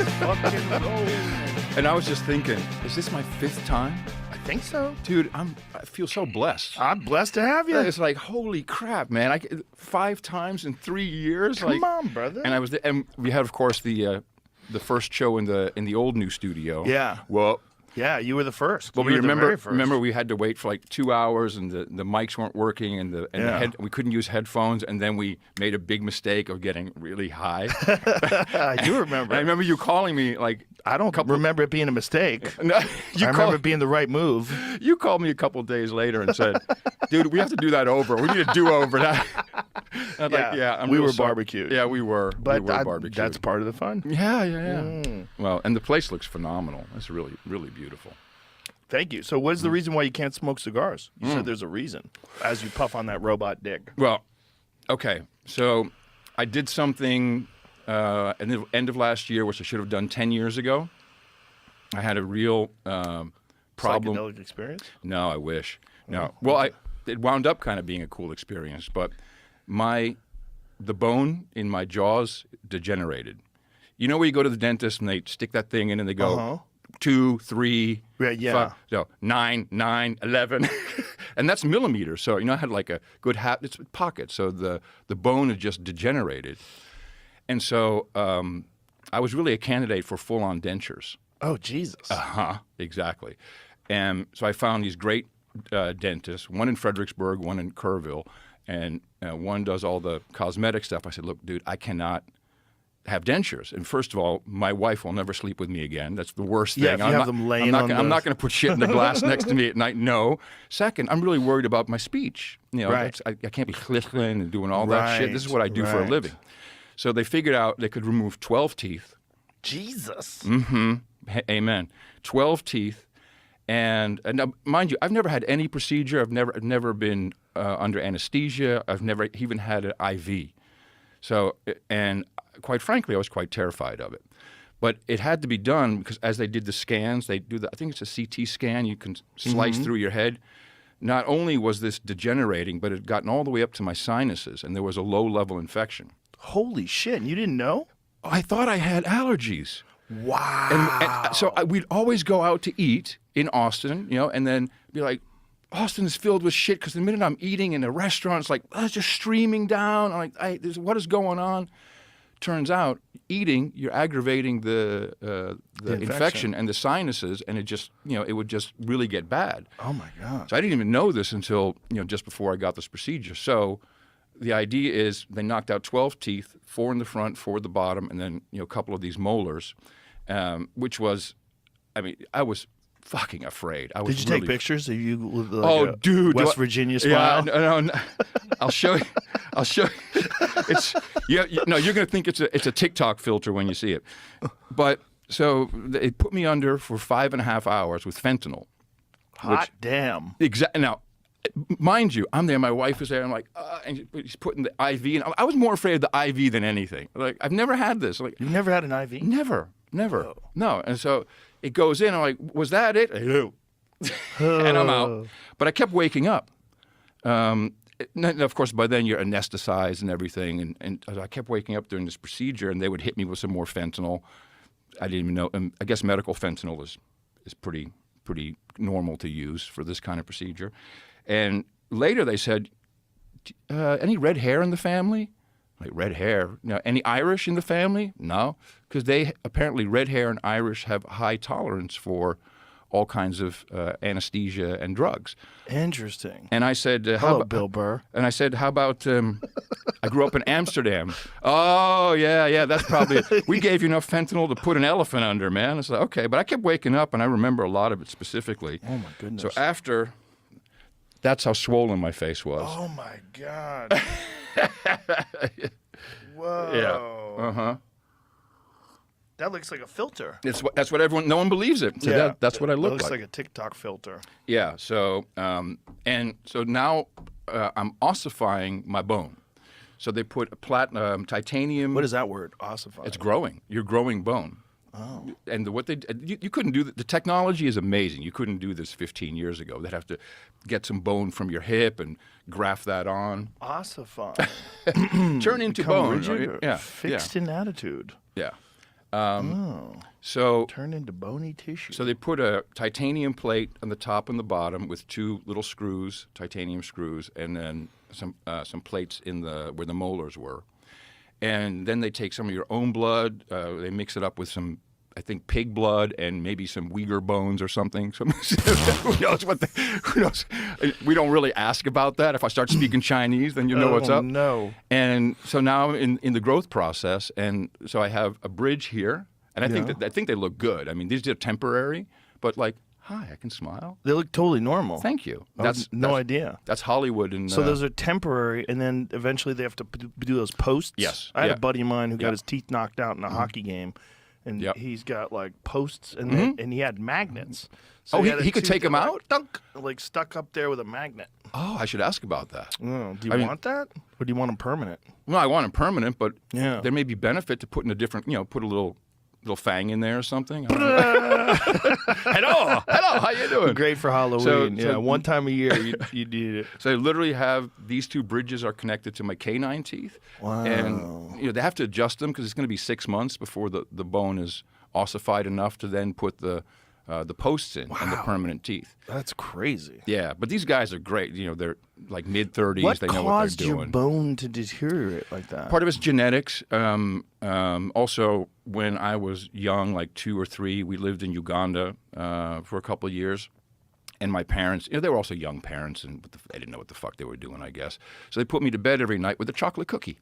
fucking roll. And I was just thinking, is this my 5th time? I think so. Dude, I feel so blessed. I'm blessed to have you. It's like, holy crap, man. 5 times in 3 years. Come on, brother. And and we had, of course, the first show in the old new studio. Yeah. Well, yeah, you were the first. Well, you were the very first. remember we had to wait for like 2 hours, and the mics weren't working, and we couldn't use headphones, and then we made a big mistake of getting really high. I do remember. I remember you calling me like I don't remember it being a mistake. No, I remember it being the right move. You called me a couple days later and said, "Dude, we have to do that over. We need a do-over." I'm like, yeah, we were barbecued. Yeah, we were. But we were barbecued. That's part of the fun. Yeah. Well, and the place looks phenomenal. It's really, really beautiful. Thank you. So what is the reason why you can't smoke cigars? You said there's a reason as you puff on that robot dick. Well, okay. So I did something at the end of last year, which I should have done 10 years ago. I had a real problem. Psychedelic experience? No, I wish. No. Well, it wound up kind of being a cool experience, but the bone in my jaws degenerated. You know where you go to the dentist and they stick that thing in and they go 2, 3, 5, so 9, 11, and that's millimeters. So I had like a good it's pocket. So the bone had just degenerated, and so I was really a candidate for full-on dentures. Oh Jesus! Exactly. And so I found these great dentists, one in Fredericksburg, one in Kerrville, and one does all the cosmetic stuff. I said, look, dude, I cannot have dentures. And first of all, my wife will never sleep with me again. That's the worst thing. Yeah, if you have them laying on I'm not going to put shit in the glass next to me at night. No. Second, I'm really worried about my speech. Right. I can't be chlichling and doing all that shit. This is what I do for a living. So they figured out they could remove 12 teeth. Jesus. Mm-hmm. Amen. 12 teeth. And now, mind you, I've never had any procedure. I've never been under anesthesia. I've never even had an IV. So, and quite frankly, I was quite terrified of it. But it had to be done because as they did the scans, I think it's a CT scan, you can slice through your head. Not only was this degenerating, but it had gotten all the way up to my sinuses, and there was a low-level infection. Holy shit, and you didn't know? I thought I had allergies. Wow. And so we'd always go out to eat in Austin, and then be like, Austin is filled with shit because the minute I'm eating in a restaurant, it's like, it's just streaming down. I'm like, what is going on? Turns out, eating, you're aggravating the infection and the sinuses, and it just, it would just really get bad. Oh my God. So I didn't even know this until, just before I got this procedure. So the idea is they knocked out 12 teeth, 4 in the front, 4 at the bottom, and then, a couple of these molars, which was, I was fucking afraid. Did you take pictures of you with dude, West Virginia smile? Yeah, no. I'll show you. It's you're going to think it's a TikTok filter when you see it. But so they put me under for 5.5 hours with fentanyl. Hot damn. Exactly. Now, mind you, I'm there. My wife is there. I'm like, and he's putting the IV in. I was more afraid of the IV than anything. Like, I've never had this. Like, you've never had an IV? Never. Oh. No. And so it goes in. I'm like, was that it? And I'm out. But I kept waking up. Of course, by then you're anesthetized and everything. And I kept waking up during this procedure, and they would hit me with some more fentanyl. I didn't even know. I guess medical fentanyl is pretty normal to use for this kind of procedure. And later they said, any red hair in the family? Like, red hair? Any Irish in the family? No, because apparently red hair and Irish have high tolerance for all kinds of anesthesia and drugs. Interesting. And I said, hello, Bill Burr. And I said, how about, I grew up in Amsterdam. Oh, yeah, that's probably it. We gave you enough fentanyl to put an elephant under, man. It's like, okay. But I kept waking up, and I remember a lot of it specifically. Oh, my goodness. So after, that's how swollen my face was. Oh, my God. Whoa. Yeah. Uh-huh. That looks like a filter. That's what no one believes it. So that's what I look like. It looks like a TikTok filter. Yeah. So and so now I'm ossifying my bone. So they put titanium. What is that word? Ossifying. It's growing. You're growing bone. Oh. And what you couldn't do. The technology is amazing. You couldn't do this 15 years ago. They'd have to get some bone from your hip and graft that on. Ossifying. Turn into bone. Rigid, Yeah. fixed in attitude. Yeah. So Turn into bony tissue. So they put a titanium plate on the top and the bottom with 2 little screws, titanium screws, and then some plates in where the molars were. And then they take some of your own blood. They mix it up with some, I think, pig blood and maybe some Uyghur bones or something. So who knows what? Who knows? We don't really ask about that. If I start speaking Chinese, then you know what's up. No. And so now I'm in the growth process, and so I have a bridge here. And I think they look good. I mean, these are temporary, but like, hi, I can smile. They look totally normal. Thank you. That's no idea. That's Hollywood. And so those are temporary, and then eventually they have to do those posts. Yes. I had a buddy of mine who got his teeth knocked out in a hockey game, and he's got like posts, and and he had magnets. So he could take them out? Like stuck up there with a magnet. Oh, I should ask about that. Oh, do you want that, or do you want them permanent? Well, I want them permanent, but Yeah. there may be benefit to putting a different, put a little fang in there or something. Hello, how you doing? Great for Halloween. One time a year you need it. So I literally have these 2 bridges are connected to my canine teeth. Wow. And they have to adjust them because it's going to be 6 months before the bone is ossified enough to then put the posts in and the permanent teeth. That's crazy. Yeah, but these guys are great. They're like mid-30s. What they know what caused they're doing. your bone to deteriorate like that? Part of it's genetics. Also, when I was young, like 2 or 3, we lived in Uganda for a couple of years. And my parents, they were also young parents, and they didn't know what the fuck they were doing, I guess. So they put me to bed every night with a chocolate cookie.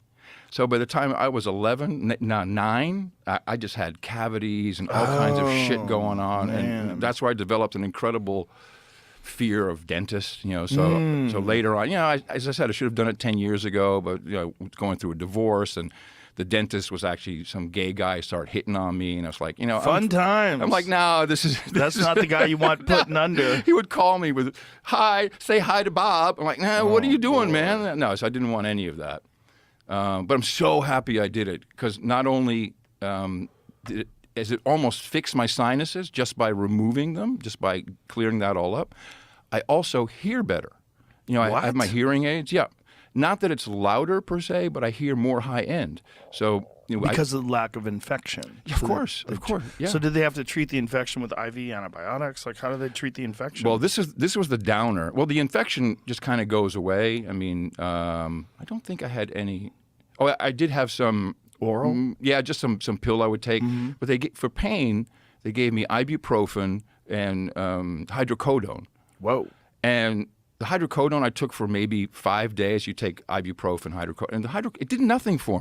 So by the time I was 9, I just had cavities and all kinds of shit going on. Man. And that's where I developed an incredible fear of dentists, So later on, as I said, I should have done it 10 years ago, but, going through a divorce, and the dentist was actually some gay guy started hitting on me, and I was like, Fun times. I'm like, no, That's not the guy you want putting under. He would call me with, hi, say hi to Bob. I'm like, nah, what are you doing, man? No, so I didn't want any of that. But I'm so happy I did it, because not only as it almost fixed my sinuses just by removing them, just by clearing that all up, I also hear better. I have my hearing aids. Yeah. Not that it's louder per se, but I hear more high end. So because of the lack of infection. Of course. Yeah. So did they have to treat the infection with IV antibiotics? Like, how do they treat the infection? Well, this was the downer. Well, the infection just kind of goes away. I mean, I don't think I had any. Oh, I did have some oral. Just some pill I would take. Mm-hmm. But for pain, they gave me ibuprofen and hydrocodone. Whoa. And the hydrocodone I took for maybe 5 days. You take ibuprofen, hydrocodone, and it did nothing for